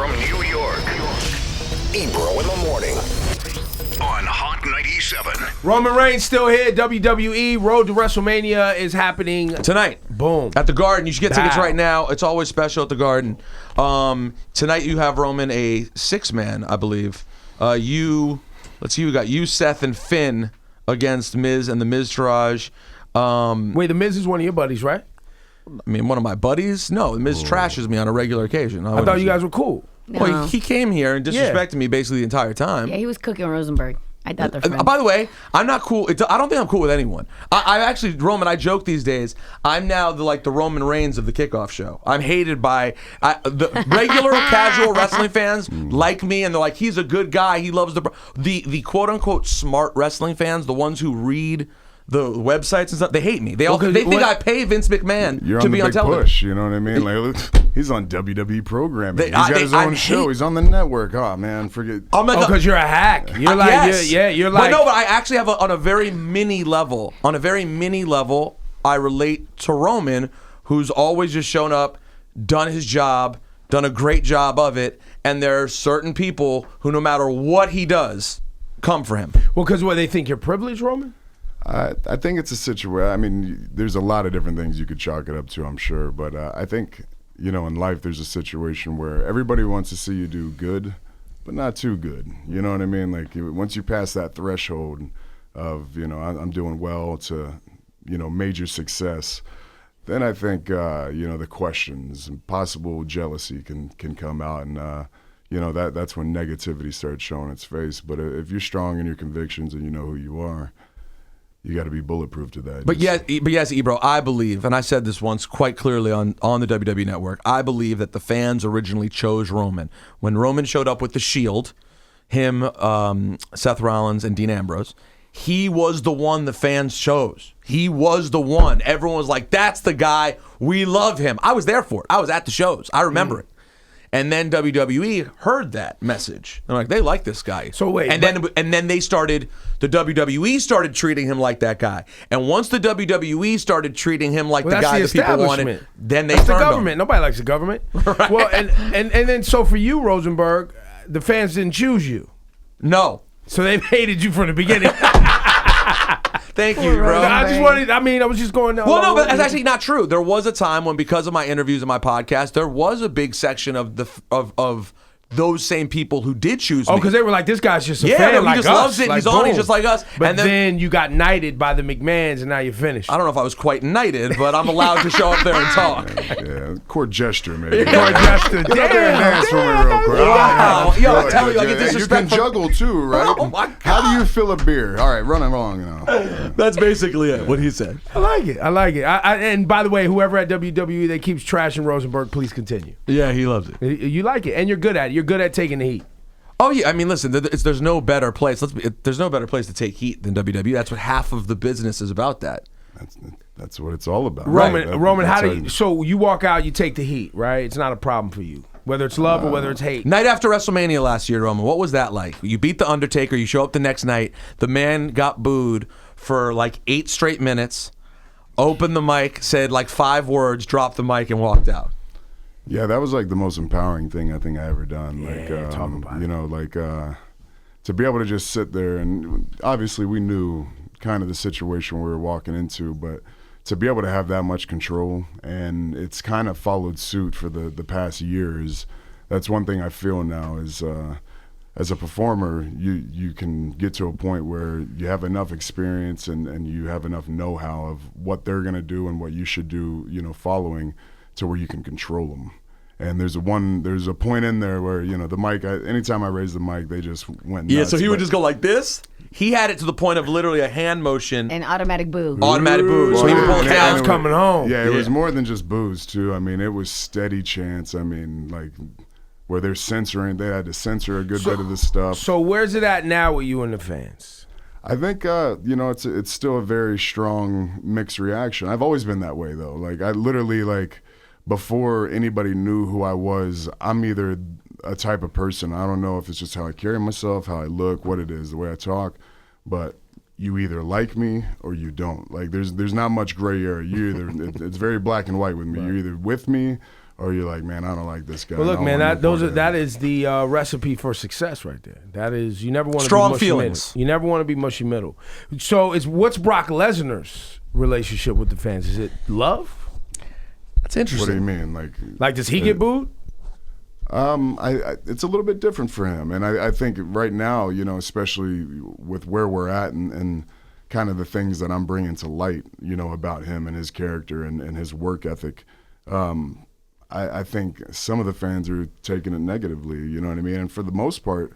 from New York, Ebro in the morning on Hot 97. Roman Reigns still here. WWE Road to WrestleMania is happening tonight. Boom. At the Garden. You should get tickets right now. It's always special at the Garden. Tonight you have Roman a 6-man, I believe. Let's see, we got you, Seth, and Finn against Miz and the Miztourage. Wait, the Miz is one of your buddies, right? I mean, one of my buddies? No, the Miz trashes me on a regular occasion. I thought you guys were cool. No. Well, he came here and disrespected me basically the entire time. Yeah, he was cooking Rosenberg. I thought they're friends. By the way, I'm not cool. I don't think I'm cool with anyone. I actually, Roman, I joke these days, I'm now the Roman Reigns of the kickoff show. I'm hated by the regular casual wrestling fans like me, and they're like, he's a good guy. He loves the quote-unquote smart wrestling fans, the ones who read the websites and stuff, they hate me. They think I pay Vince McMahon You're to on be the on big television. push, you know what I mean? Like, he's on WWE programming. He's got his own show. He's on the network. Oh man, forget. Because you're a hack. You're like, yes. you're like. But I actually have on a very mini level. On a very mini level, I relate to Roman, who's always just shown up, done his job, done a great job of it, and there are certain people who, no matter what he does, come for him. Well, because they think you're privileged, Roman? I think it's a situation. I mean, there's a lot of different things you could chalk it up to, I'm sure. But I think, in life there's a situation where everybody wants to see you do good, but not too good. You know what I mean? Like, once you pass that threshold of, I'm doing well to, major success, then I think, the questions and possible jealousy can come out. And, that's when negativity starts showing its face. But if you're strong in your convictions and you know who you are, you got to be bulletproof to that. But yes, Ebro, I believe, and I said this once quite clearly on the WWE Network, I believe that the fans originally chose Roman. When Roman showed up with the Shield, him, Seth Rollins, and Dean Ambrose, he was the one the fans chose. He was the one. Everyone was like, that's the guy. We love him. I was there for it. I was at the shows. I remember it. And then WWE heard that message. They're like, they like this guy. So wait, and then the WWE started treating him like that guy. And once the WWE started treating him like the guy that people wanted, then they turned the on government. him. Nobody likes the government. Right. Well, and then so for you, Rosenberg, the fans didn't choose you. No. So they hated you from the beginning. Thank you, bro. I was just going. Well, no, but that's actually not true. There was a time when, because of my interviews and my podcast, there was a big section of those same people who did choose me. Oh, because they were like, this guy's just a fan he like just us. loves it. Like, He's on. He's just like us. But and then you got knighted by the McMahons, and now you're finished. I don't know if I was quite knighted, but I'm allowed to show up there and talk. Yeah, court gesture, maybe. Court gesture. Get up there and dance for me real quick. Wow. Yo, I tell you, I get disrespectful. You can juggle too, right? Oh my God. How do you fill a beer? All right, run along now. That's basically it, what he said. I like it. And by the way, whoever at WWE that keeps trashing Rosenberg, please continue. Yeah, he loves it. You like it, and you're good at it. You're good at taking the heat. Oh yeah, I mean, listen, there's no better place. There's no better place to take heat than WWE. That's what half of the business is about. That's what it's all about. Roman, how do you? So you walk out, you take the heat, right? It's not a problem for you, whether it's love or whether it's hate. Night after WrestleMania last year, Roman, what was that like? You beat the Undertaker. You show up the next night. The man got booed for like 8 straight minutes. Opened the mic, said like 5 words, dropped the mic, and walked out. Yeah, that was like the most empowering thing I think I ever done. Yeah, talk about it. To be able to just sit there, and obviously we knew kind of the situation we were walking into, but to be able to have that much control, and it's kind of followed suit for the past years. That's one thing I feel now is as a performer, you can get to a point where you have enough experience and you have enough know-how of what they're going to do and what you should do, following, to where you can control them. And there's a point in there where, the mic, anytime I raise the mic, they just went nuts. Yeah, so he would just go like this. He had it to the point of literally a hand motion. An automatic boo. Automatic boo. So he would pull cows coming home. Yeah, it was more than just boos, too. I mean, it was steady chants. I mean, like, where they're censoring, they had to censor a good bit of the stuff. So where's it at now with you and the fans? I think, it's still a very strong mixed reaction. I've always been that way, though. Like, I literally, before anybody knew who I was, I'm either a type of person, I don't know if it's just how I carry myself, how I look, what it is, the way I talk, but you either like me or you don't. Like, there's not much gray area. It's very black and white with me. Right. You're either with me or you're like, man, I don't like this guy. Well, look, I don't man, want no part of that him. is the recipe for success right there. That is, you never want to Strong be mushy feelings. middle. You never want to be mushy middle. So, what's Brock Lesnar's relationship with the fans? Is it love? That's interesting. What do you mean? Like, does he get booed? It's a little bit different for him, and I think right now, you know, especially with where we're at and kind of the things that I'm bringing to light, you know, about him and his character and his work ethic. I think some of the fans are taking it negatively, you know what I mean? And for the most part,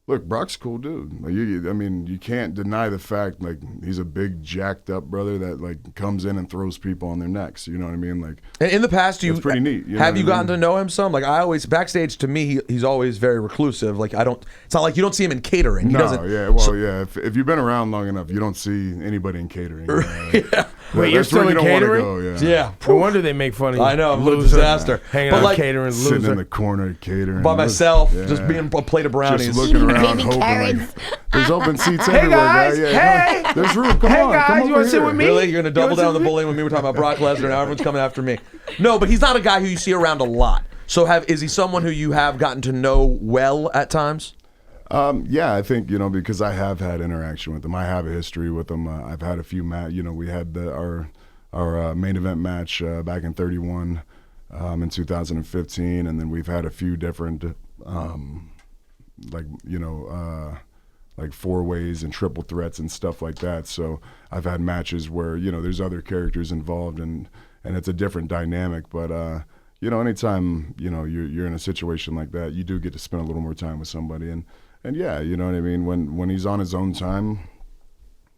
look, Brock's a cool dude. Like, you can't deny the fact, like, he's a big, jacked up brother that, like, comes in and throws people on their necks, you know what I mean? Like, And in the past, it's pretty neat. You know have what you I gotten mean? to know him some? Like, I always, backstage, to me, he's always very reclusive. Like, it's not like you don't see him in catering. He No, doesn't. yeah, well, yeah. If you've been around long enough, you don't see anybody in catering. Yeah. Wait, you're That's where still in you don't wanna catering? go, yeah. Yeah. No wonder they make fun of you. I know, what a Loser. disaster. Hanging But out like, catering, Sitting loser. in the corner catering. By myself, Yeah. just being a plate of brownies. Just looking Eating around, baby hoping carrots. like there's open seats Hey, everywhere. guys. Yeah, Hey. no, there's room. Come Hey, on, guys, come you over wanna sit here. with me? Really? You're going to double You down on the want to- bullying when we were talking about Brock Lesnar, now everyone's coming after me. No, but he's not a guy who you see around a lot. So is he someone who you have gotten to know well at times? Yeah, I think, you know, because I have had interaction with him. I have a history with him. I've had a few you know, we had our main event match back in 31 in 2015, and then we've had a few different like, you know, like four ways and triple threats and stuff like that. So I've had matches where, you know, there's other characters involved and it's a different dynamic. But you know, anytime, you know, you're in a situation like that, you do get to spend a little more time with somebody. And yeah, you know what I mean? When he's on his own time,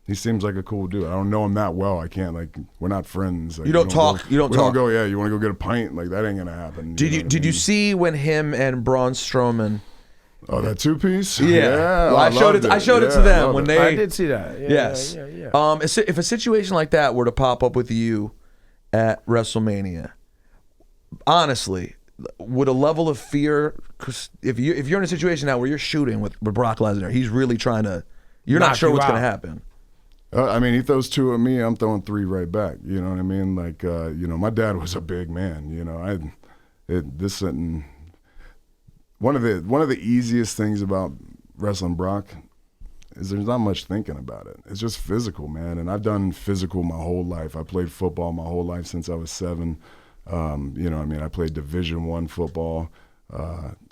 he seems like a cool dude. I don't know him that well. I can't, like, we're not friends. Like, You don't talk. We don't talk. go, yeah, you want to go get a pint? Like, that ain't going to happen. Did know what I you mean? see when him and Braun Strowman? Oh, that two-piece? Yeah. Well, I showed loved it. I showed it to Yeah, them loved when it. they. I did see that. Yeah, Yes. Yeah. If a situation like that were to pop up with you at WrestleMania, honestly, would a level of fear? Because if you're in a situation now where you're shooting with Brock Lesnar, he's really trying to. You're not Knock sure you what's going to out. happen. I mean, he throws two at me, I'm throwing three right back. You know what I mean? Like, you know, my dad was a big man. You know, one of the easiest things about wrestling Brock is there's not much thinking about it. It's just physical, man. And I've done physical my whole life. I played football my whole life since I was 7. You know, I mean, I played Division I football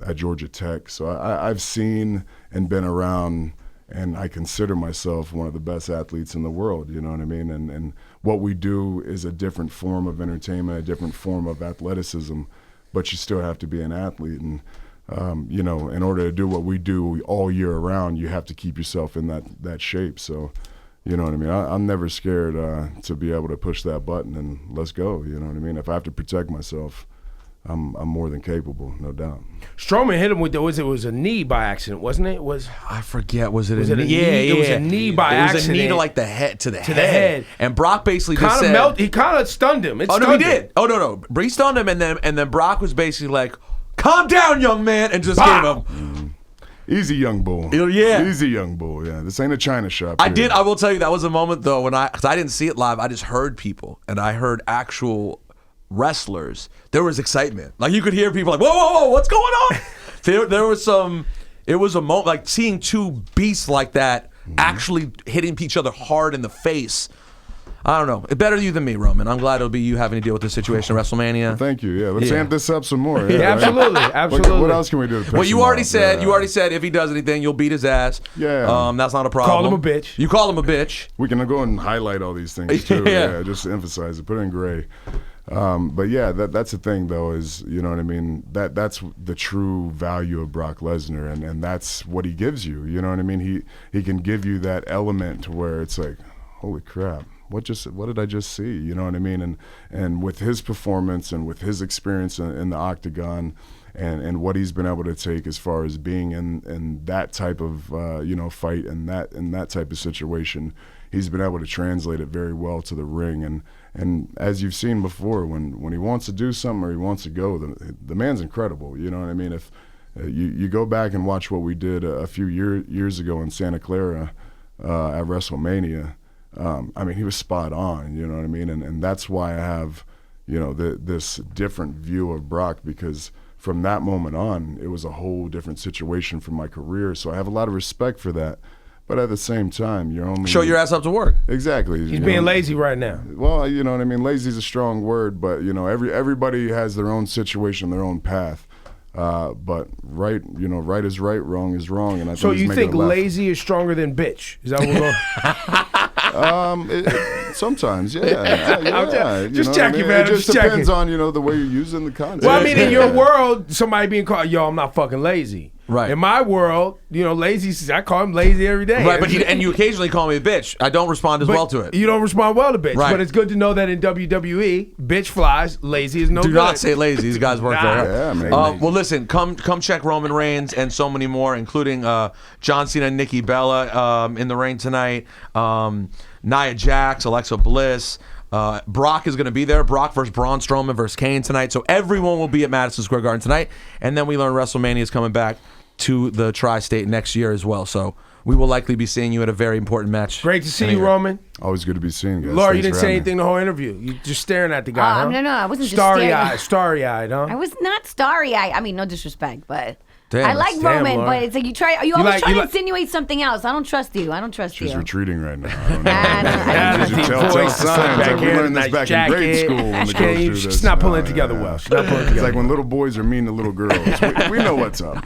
at Georgia Tech. So I've seen and been around. And I consider myself one of the best athletes in the world, you know what I mean? And what we do is a different form of entertainment, a different form of athleticism, but you still have to be an athlete. And, you know, in order to do what we do all year around, you have to keep yourself in that shape. So, you know what I mean? I'm never scared to be able to push that button and let's go, you know what I mean? If I have to protect myself, I'm more than capable, no doubt. Strowman hit him with it was a knee by accident, wasn't it? I forget. Was it Was a it a knee? knee? It was a knee by It was a accident. knee to like the head to the the head. And Brock basically just kind said, of he kind of stunned him. It "Oh no, he stunned him. did. Oh no, Bree stunned him, and then Brock was basically like, calm down, young man,' and just Bow. gave him." Easy, young bull. Yeah. Easy, young bull. Yeah, this ain't a China shop. I here. did. I will tell you that was a moment though when because I didn't see it live. I just heard people, and I heard actual wrestlers. There was excitement. Like you could hear people like, whoa, what's going on? there was some. It was a moment like seeing two beasts like that actually hitting each other hard in the face. I don't know. It's better you than me, Roman. I'm glad it'll be you having to deal with this situation at WrestleMania. Thank you. Yeah, let's Yeah. amp this up some more. Yeah, right? absolutely, absolutely. What else can we do? To piss Well, you him already off? said. Yeah. You already said if he does anything, you'll beat his ass. Yeah. That's not a problem. Called him a bitch. You called him a bitch. We can go and highlight all these things too. Yeah. Yeah, just emphasize it, put it in gray. But yeah, that's the thing though, is, you know what I mean? That's the true value of Brock Lesnar, and that's what he gives you. You know what I mean? He can give you that element to where it's like, holy crap, what did I just see? You know what I mean? And with his performance and with his experience in the octagon, and what he's been able to take as far as being in that type of you know, fight and that type of situation, he's been able to translate it very well to the ring. And as you've seen before, when he wants to do something or he wants to go, the man's incredible. You know what I mean? If you go back and watch what we did a few years ago in Santa Clara at WrestleMania, I mean, he was spot on. You know what I mean? And that's why I have, this different view of Brock, because from that moment on, it was a whole different situation for my career. So I have a lot of respect for that. But at the same time, you're only... Show your ass up to work. Exactly. He's being lazy right now. Well, you know what I mean? Lazy is a strong word, but, everybody has their own situation, their own path. But right is right, wrong is wrong. And I So think he's you making think a left. lazy is stronger than bitch? Is that what we're going? Sometimes, yeah. Just what checking, man. It just Just depends checking. on, the way you're using the content. Well, I mean, in your world, somebody being called, yo, I'm not fucking lazy. Right. In my world, lazy, I call him lazy every day. Right, but you occasionally call me a bitch. I don't respond as well to it. You don't respond well to bitch. Right. But it's good to know that in WWE, bitch flies, lazy is no Do good. not say lazy. These guys work very hard. Yeah, man. Well, listen, come check Roman Reigns and so many more, including John Cena and Nikki Bella in the ring tonight. Nia Jax, Alexa Bliss. Brock is going to be there. Brock versus Braun Strowman versus Kane tonight. So everyone will be at Madison Square Garden tonight. And then we learn WrestleMania is coming back to the Tri-State next year as well. So we will likely be seeing you at a very important match. Great to see you, Roman. Always good to be seen, guys. Laura, you Thanks didn't for say having me. anything the whole interview. You just staring at the guy, huh? No, I wasn't just staring. Starry-eyed, huh? I was not starry-eyed. I mean, no disrespect, but Damn, I like damn, Roman, Laura. but it's like you always try to like- insinuate something else. I don't trust you. I don't trust She's you. retreating right now. I don't know. I These are deep telltale voice, the signs. slick back We hair, learned this nice back in grade jacket. school when the She girls ain't- do she's this. not pulling it together well. She's not pulling it It's together like when little boys are mean to little girls. We know what's up.